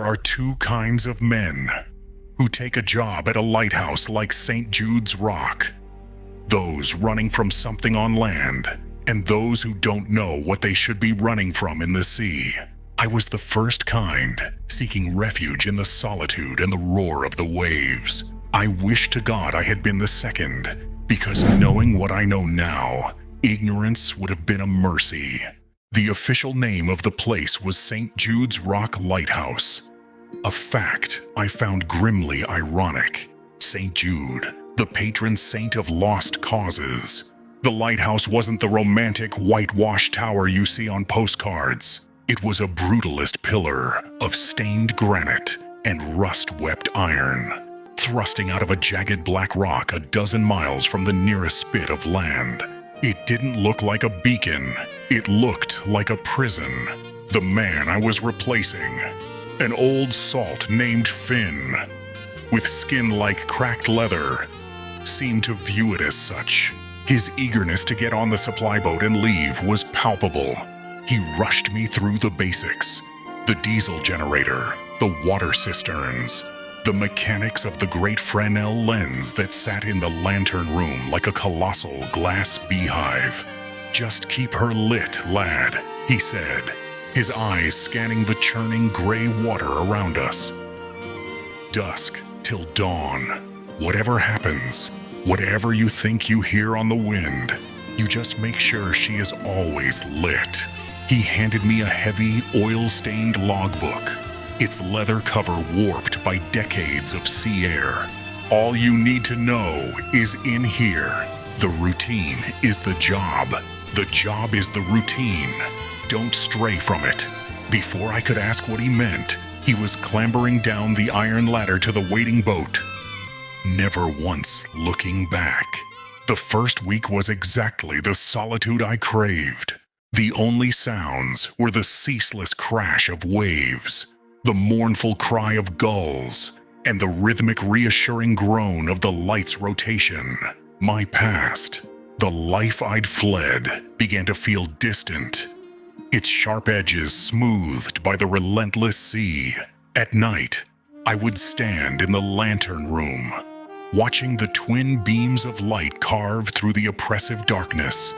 are two kinds of men who take a job at a lighthouse like St. Jude's Rock. Those running from something on land, and those who don't know what they should be running from in the sea. I was the first kind, seeking refuge in the solitude and the roar of the waves. I wish to God I had been the second, because knowing what I know now, ignorance would have been a mercy. The official name of the place was St. Jude's Rock Lighthouse, a fact I found grimly ironic. St. Jude, the patron saint of lost causes. The lighthouse wasn't the romantic whitewashed tower you see on postcards. It was a brutalist pillar of stained granite and rust-wept iron, thrusting out of a jagged black rock a dozen miles from the nearest spit of land. It didn't look like a beacon. It looked like a prison. The man I was replacing, an old salt named Finn, with skin like cracked leather, seemed to view it as such. His eagerness to get on the supply boat and leave was palpable. He rushed me through the basics: the diesel generator, the water cisterns, the mechanics of the great Fresnel lens that sat in the lantern room like a colossal glass beehive. "Just keep her lit, lad," he said, his eyes scanning the churning gray water around us. Dusk till dawn. Whatever happens, whatever you think you hear on the wind, you just make sure she is always lit. He handed me a heavy, oil-stained logbook, its leather cover warped by decades of sea air. All you need to know is in here. The routine is the job. The job is the routine. Don't stray from it. Before I could ask what he meant, he was clambering down the iron ladder to the waiting boat, never once looking back. The first week was exactly the solitude I craved. The only sounds were the ceaseless crash of waves, the mournful cry of gulls, and the rhythmic reassuring groan of the light's rotation. My past, the life I'd fled, began to feel distant, its sharp edges smoothed by the relentless sea. At night, I would stand in the lantern room, watching the twin beams of light carve through the oppressive darkness,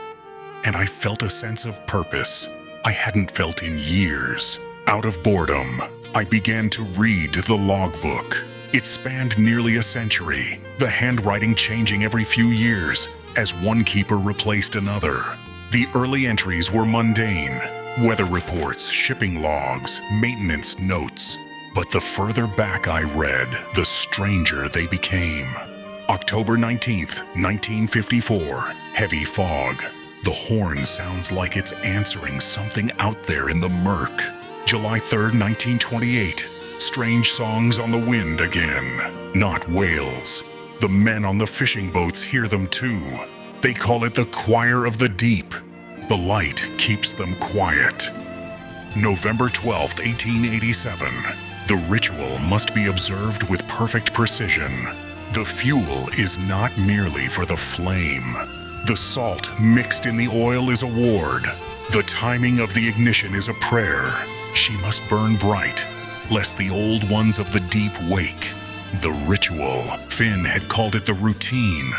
and I felt a sense of purpose I hadn't felt in years. Out of boredom, I began to read the logbook. It spanned nearly a century, the handwriting changing every few years as one keeper replaced another. The early entries were mundane: weather reports, shipping logs, maintenance notes. But the further back I read, the stranger they became. October 19th, 1954, heavy fog. The horn sounds like it's answering something out there in the murk. July 3rd, 1928, strange songs on the wind again. Not whales. The men on the fishing boats hear them too. They call it the choir of the deep. The light keeps them quiet. November 12th, 1887. The ritual must be observed with perfect precision. The fuel is not merely for the flame. The salt mixed in the oil is a ward. The timing of the ignition is a prayer. She must burn bright, lest the old ones of the deep wake. The ritual, Finn had called it the routine.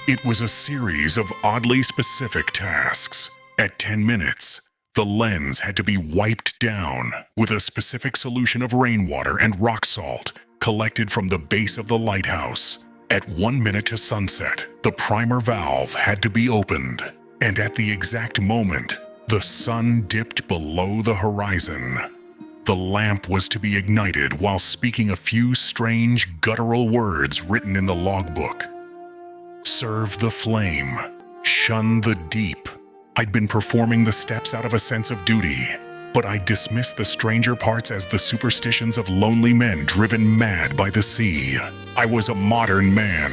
It was a series of oddly specific tasks. At 10 minutes, the lens had to be wiped down with a specific solution of rainwater and rock salt collected from the base of the lighthouse. At 1 minute to sunset, the primer valve had to be opened, and at the exact moment, the sun dipped below the horizon. The lamp was to be ignited while speaking a few strange guttural words written in the logbook. Serve the flame, shun the deep. I'd been performing the steps out of a sense of duty, but I dismissed the stranger parts as the superstitions of lonely men driven mad by the sea. I was a modern man.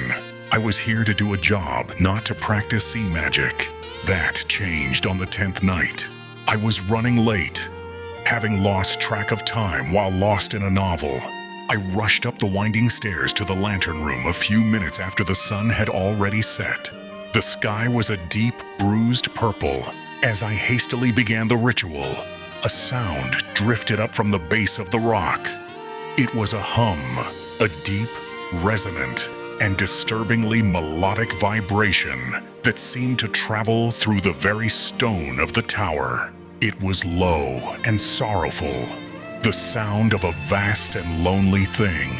I was here to do a job, not to practice sea magic. That changed on the 10th night. I was running late, having lost track of time while lost in a novel. I rushed up the winding stairs to the lantern room a few minutes after the sun had already set. The sky was a deep, bruised purple. As I hastily began the ritual, a sound drifted up from the base of the rock. It was a hum, a deep, resonant, and disturbingly melodic vibration that seemed to travel through the very stone of the tower. It was low and sorrowful, the sound of a vast and lonely thing.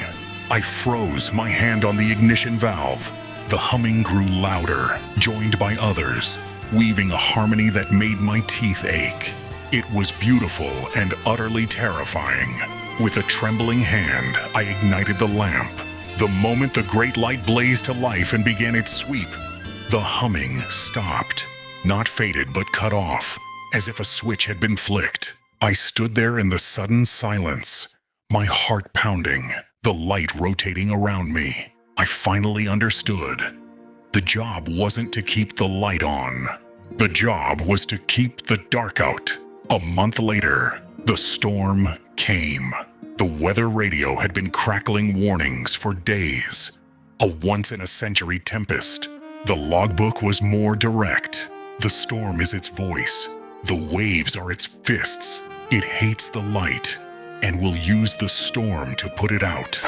I froze, my hand on the ignition valve. The humming grew louder, joined by others, weaving a harmony that made my teeth ache. It was beautiful and utterly terrifying. With a trembling hand, I ignited the lamp. The moment the great light blazed to life and began its sweep, the humming stopped, not faded but cut off, as if a switch had been flicked. I stood there in the sudden silence, my heart pounding, the light rotating around me. I finally understood. The job wasn't to keep the light on. The job was to keep the dark out. A month later, the storm came. The weather radio had been crackling warnings for days. A once-in-a-century tempest. The logbook was more direct. The storm is its voice. The waves are its fists. It hates the light and will use the storm to put it out.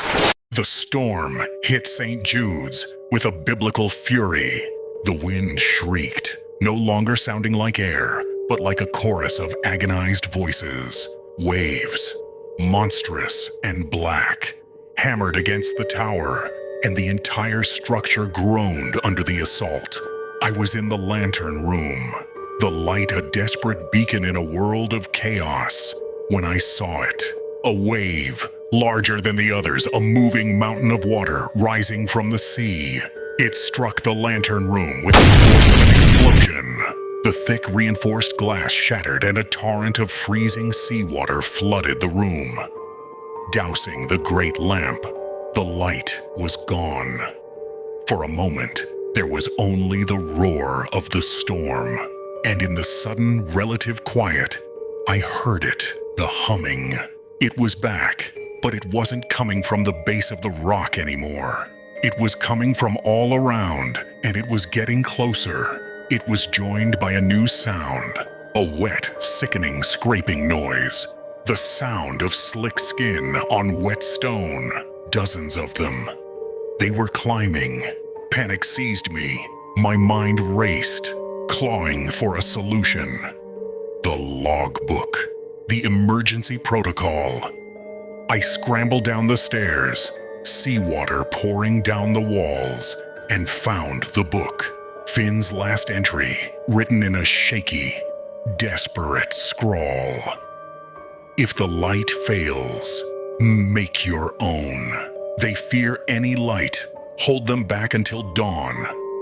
The storm hit St. Jude's with a biblical fury. The wind shrieked, no longer sounding like air, but like a chorus of agonized voices. Waves, monstrous and black, hammered against the tower, and the entire structure groaned under the assault. I was in the lantern room, the light a desperate beacon in a world of chaos, when I saw it. A wave, larger than the others, a moving mountain of water rising from the sea. It struck the lantern room with the force of an explosion. The thick reinforced glass shattered and a torrent of freezing seawater flooded the room, dousing the great lamp. The light was gone. For a moment, there was only the roar of the storm, and in the sudden relative quiet, I heard it, the humming. It was back, but it wasn't coming from the base of the rock anymore. It was coming from all around, and it was getting closer. It was joined by a new sound, a wet, sickening scraping noise. The sound of slick skin on wet stone, dozens of them. They were climbing. Panic seized me. My mind raced, clawing for a solution. The logbook, the emergency protocol. I scrambled down the stairs, seawater pouring down the walls, and found the book. Finn's last entry, written in a shaky, desperate scrawl. If the light fails, make your own. They fear any light. Hold them back until dawn.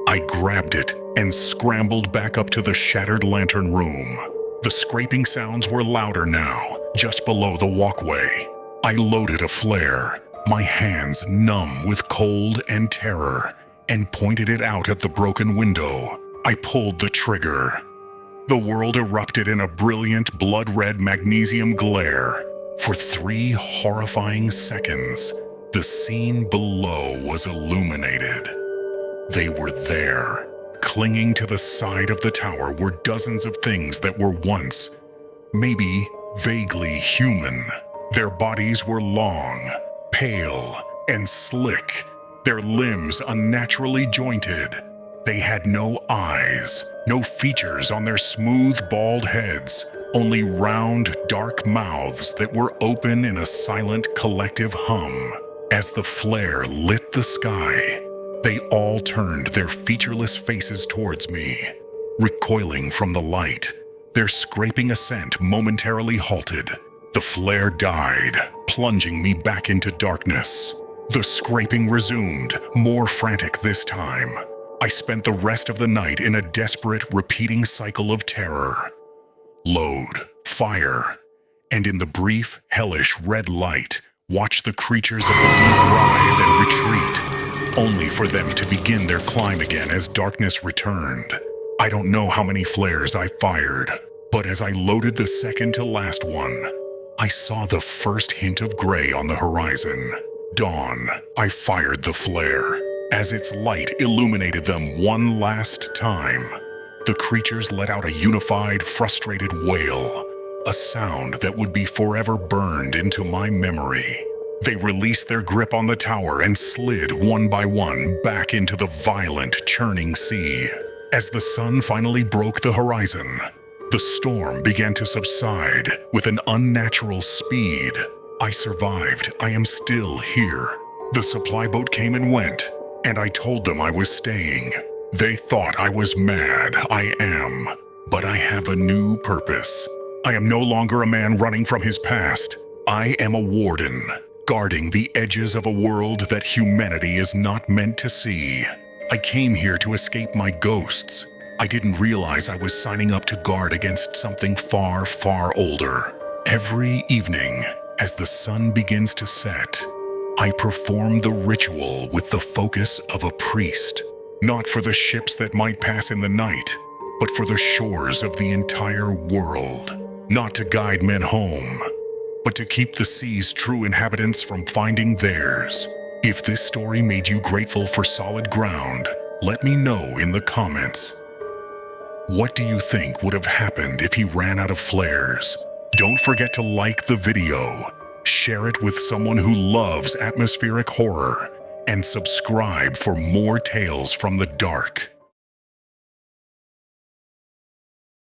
I grabbed it and scrambled back up to the shattered lantern room. The scraping sounds were louder now, just below the walkway. I loaded a flare, my hands numb with cold and terror, and pointed it out at the broken window. I pulled the trigger. The world erupted in a brilliant blood-red magnesium glare. For 3 horrifying seconds, the scene below was illuminated. They were there. Clinging to the side of the tower were dozens of things that were once, maybe vaguely human. Their bodies were long, pale, and slick. Their limbs unnaturally jointed. They had no eyes, no features on their smooth, bald heads, only round, dark mouths that were open in a silent, collective hum. As the flare lit the sky, they all turned their featureless faces towards me. Recoiling from the light, their scraping ascent momentarily halted. The flare died, plunging me back into darkness. The scraping resumed, more frantic this time. I spent the rest of the night in a desperate, repeating cycle of terror. Load, fire, and in the brief, hellish red light, watch the creatures of the deep writhe and retreat, only for them to begin their climb again as darkness returned. I don't know how many flares I fired, but as I loaded the second to last one, I saw the first hint of gray on the horizon. Dawn, I fired the flare. As its light illuminated them one last time, the creatures let out a unified, frustrated wail, a sound that would be forever burned into my memory. They released their grip on the tower and slid one by one back into the violent, churning sea. As the sun finally broke the horizon, the storm began to subside with an unnatural speed. I survived. I am still here. The supply boat came and went, and I told them I was staying. They thought I was mad. I am. But I have a new purpose. I am no longer a man running from his past. I am a warden, guarding the edges of a world that humanity is not meant to see. I came here to escape my ghosts. I didn't realize I was signing up to guard against something far, far older. Every evening, as the sun begins to set, I perform the ritual with the focus of a priest, not for the ships that might pass in the night, but for the shores of the entire world. Not to guide men home, but to keep the sea's true inhabitants from finding theirs. If this story made you grateful for solid ground, let me know in the comments. What do you think would have happened if he ran out of flares? Don't forget to like the video, share it with someone who loves atmospheric horror, and subscribe for more tales from the dark.